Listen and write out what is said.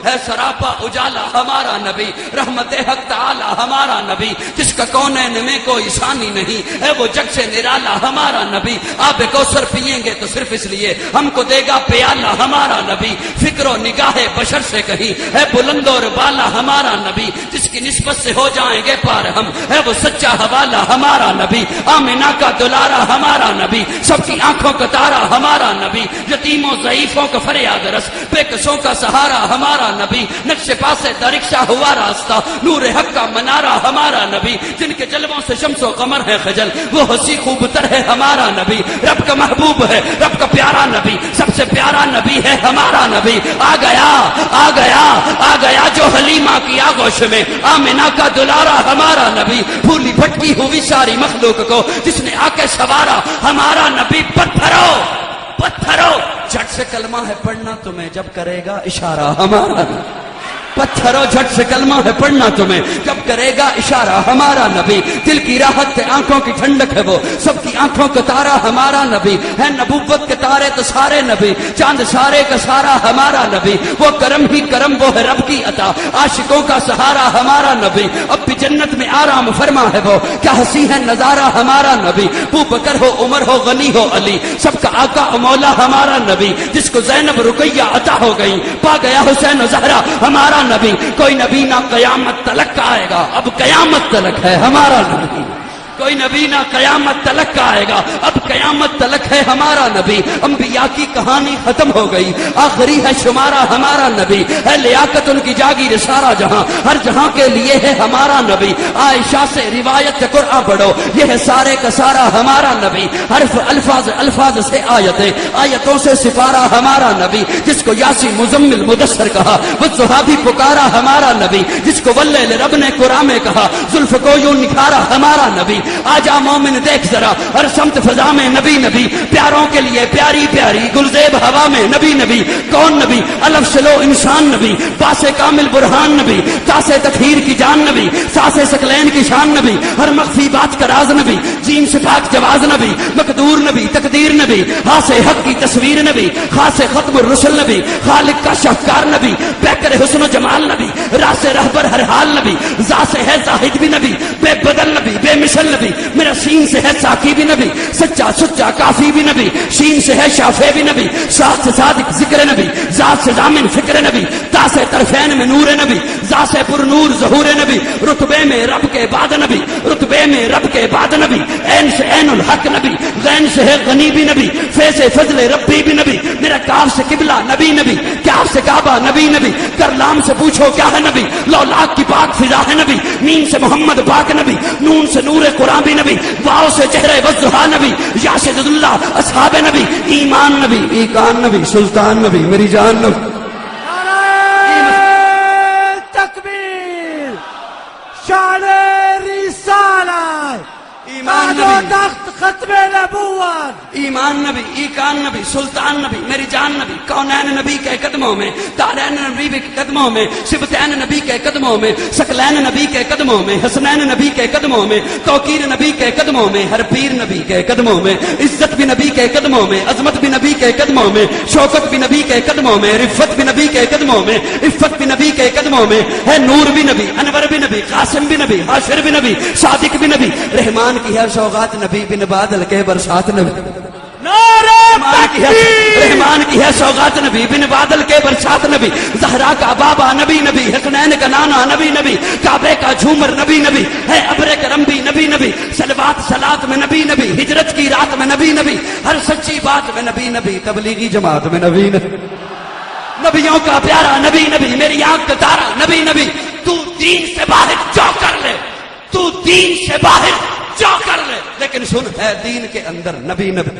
ہے سراپا اجالا ہمارا نبی، رحمت حق تعالی ہمارا نبی، جس کا کونین میں کوئی ثانی نہیں، ہے وہ جگ سے نرالا ہمارا نبی، آب کوثر پیئیں گے تو صرف اس لیے ہم کو دے گا پیالہ ہمارا نبی، فکر و نگاہ بشر سے کہیں ہے بلند اور بالا ہمارا نبی، جس کی نسبت سے ہو جائیں گے پار ہم، ہے وہ سچا حوالہ ہمارا نبی، آمنہ کا دلارا ہمارا نبی، سب کی آنکھوں کا تارا ہمارا نبی، یتیموں ضعیفوں کا فریاد رس، بے کسوں کا سہارا ہمارا نبی، نقش پاسے درکشہ ہوا راستہ، نور حق کا منارہ ہمارا نبی، جن کے جلووں سے شمس و قمر ہے خجل، وہ ہنسی خوب تر ہے ہمارا نبی، رب کا محبوب ہے رب کا پیارا نبی، سب سے پیارا نبی ہے ہمارا نبی، آ گیا آ گیا آ گیا جو حلیمہ کی آغوش میں، آمنہ کا دلارا ہمارا نبی، پھولی پھٹکی ہوئی ساری مخلوق کو جس نے آ کے سوارا ہمارا نبی، پتھرو پتھرو جھٹ سے کلمہ ہے پڑھنا تمہیں جب کرے گا اشارہ ہمارا نبی، پتھرو جھٹ سے کلمہ ہے پڑھنا تمہیں جب کرے گا اشارہ ہمارا نبی، دل کی راحت ہے آنکھوں کی ٹھنڈک ہے وہ سب کی آنکھوں کا تارا ہمارا نبی، ہے نبوت کے تارے تو سارے نبی، چاند سارے کا سارا ہمارا نبی، وہ کرم ہی کرم وہ ہے رب کی عطا، عاشقوں کا سہارا ہمارا نبی، اب بھی جنت میں آرام فرما ہے وہ، کیا ہنسی ہے نظارہ ہمارا نبی، ابو بکر ہو عمر ہو غنی ہو علی، سب کا آقا و مولا ہمارا نبی، جس کو زینب رقیہ عطا ہو گئی، پا گیا حسین و زہرا ہمارا نبی، کوئی نبی نہ قیامت تلک کا آئے گا، اب قیامت تلک ہے ہمارا نبی، کوئی نبی نہ قیامت تلک کا آئے گا، اب قیامت تلک ہے ہمارا نبی، انبیاء کی کہانی ختم ہو گئی، آخری ہے شمارہ ہمارا نبی، ہے لیاقت ان کی جاگیر سارا جہاں، ہر جہاں کے لیے ہے ہمارا نبی، عائشہ سے روایت قرآن پڑھو یہ ہے سارے کا سارا ہمارا نبی، حرف الفاظ الفاظ سے آیتیں آیتوں سے سپارہ ہمارا نبی، جس کو یاسین مزمل مدثر کہا والضحیٰ بھی پکارا ہمارا نبی، جس کو واللیل رب نے قرآن میں کہا زلف کو یوں نکھارا ہمارا نبی، آجا مومن دیکھ ذرا ہر سمت فضا میں نبی نبی، پیاروں کے لیے پیاری پیاری گلزیب ہوا میں نبی نبی، کون نبی الف سے لو انسان نبی، باس کامل برہان نبی، تاس تطہیر کی جان نبی، ساس سکلین کی شان نبی، ہر مخفی بات کا راز نبی، جیم سے پاک جواز نبی، مقدور نبی تقدیر نبی، ہاس حق کی تصویر نبی، خاص ختم الرسل نبی، خالق کا شاہکار نبی، پیکر حسن و جمال نبی، راس رہبر ہر حال نبی، ذات سے ہے زاہد بھی نبی، بے بدل نبی بے مثل نبی، میرا سین سے ہے ساقی بھی نبی، سچا سچا کافی بھی نبی، شین سے ہے شافع بھی نبی، ساتھ سے صادق ذکر نبی، ذات سے ضامن فکر نبی، تا سے طرفین میں نور نبی، ذات سے پر نور ظہور نبی، رتبے میں رب کے بعد نبی، رتبے میں رب کے بعد نبی، عین سے عین الحق نبی، غین سے ہے غنی بھی نبی، فے سے فضل ربی بھی نبی، میرا کاف سے قبلہ نبی نبی، کاف سے کعبہ نبی نبی، کرلام سے پوچھو کیا ہے نبی، لولاک کی پاک فضا ہے نبی، مین سے محمد پاک نبی، نون سے نور قرآن بھی نبی، واؤ سے چہرے والضحیٰ نبی، یا سے اللہ اصحاب نبی، ایمان نبی ایقان نبی، سلطان نبی میری جان نبی، تکبیر شان رسالت، ایمان تاج و نبی تخت ختم نبوت، ایمان نبی ایقان نبی سلطان نبی میری جان نبی، کونین نبی کے قدموں میں، دارین نبی کے قدموں میں، سبتین نبی کے قدموں میں، سکلین نبی کے قدموں میں، حسنین نبی کے قدموں میں، توقیر نبی کے قدموں میں، ہر پیر نبی کے قدموں میں، عزت بھی نبی کے قدموں میں، عظمت بھی نبی کے قدموں میں، شوکت بھی نبی کے قدموں میں، رفت بھی نبی کے قدموں میں، عفت بھی نبی کے قدموں میں، ہے نور بھی نبی، انور بھی نبی، قاسم بھی نبی، حاشر بھی نبی، صادق بھی نبی، رحمان کی ہے سوغات نبی، بن بادل کے برسات نبی، رحمان کی ہے سوغات نبی، بن بادل کے برسات نبی، زہرا کا بابا نبی نبی، حسنین کا نانا نبی نبی، کعبے کا جھومر نبی نبی، ہے ابر کرم بھی نبی نبی، صلوات صلات میں نبی نبی، ہجرت کی رات میں نبی نبی، ہر سچی بات میں نبی نبی، تبلیغی جماعت میں نبی نبی، نبیوں کا پیارا نبی نبی، میری آنکھ کا تارا نبی نبی، تو دین سے باہر جو کر لے، تو دین سے باہر جو کر لے، لیکن سن ہے دین کے اندر نبی نبی،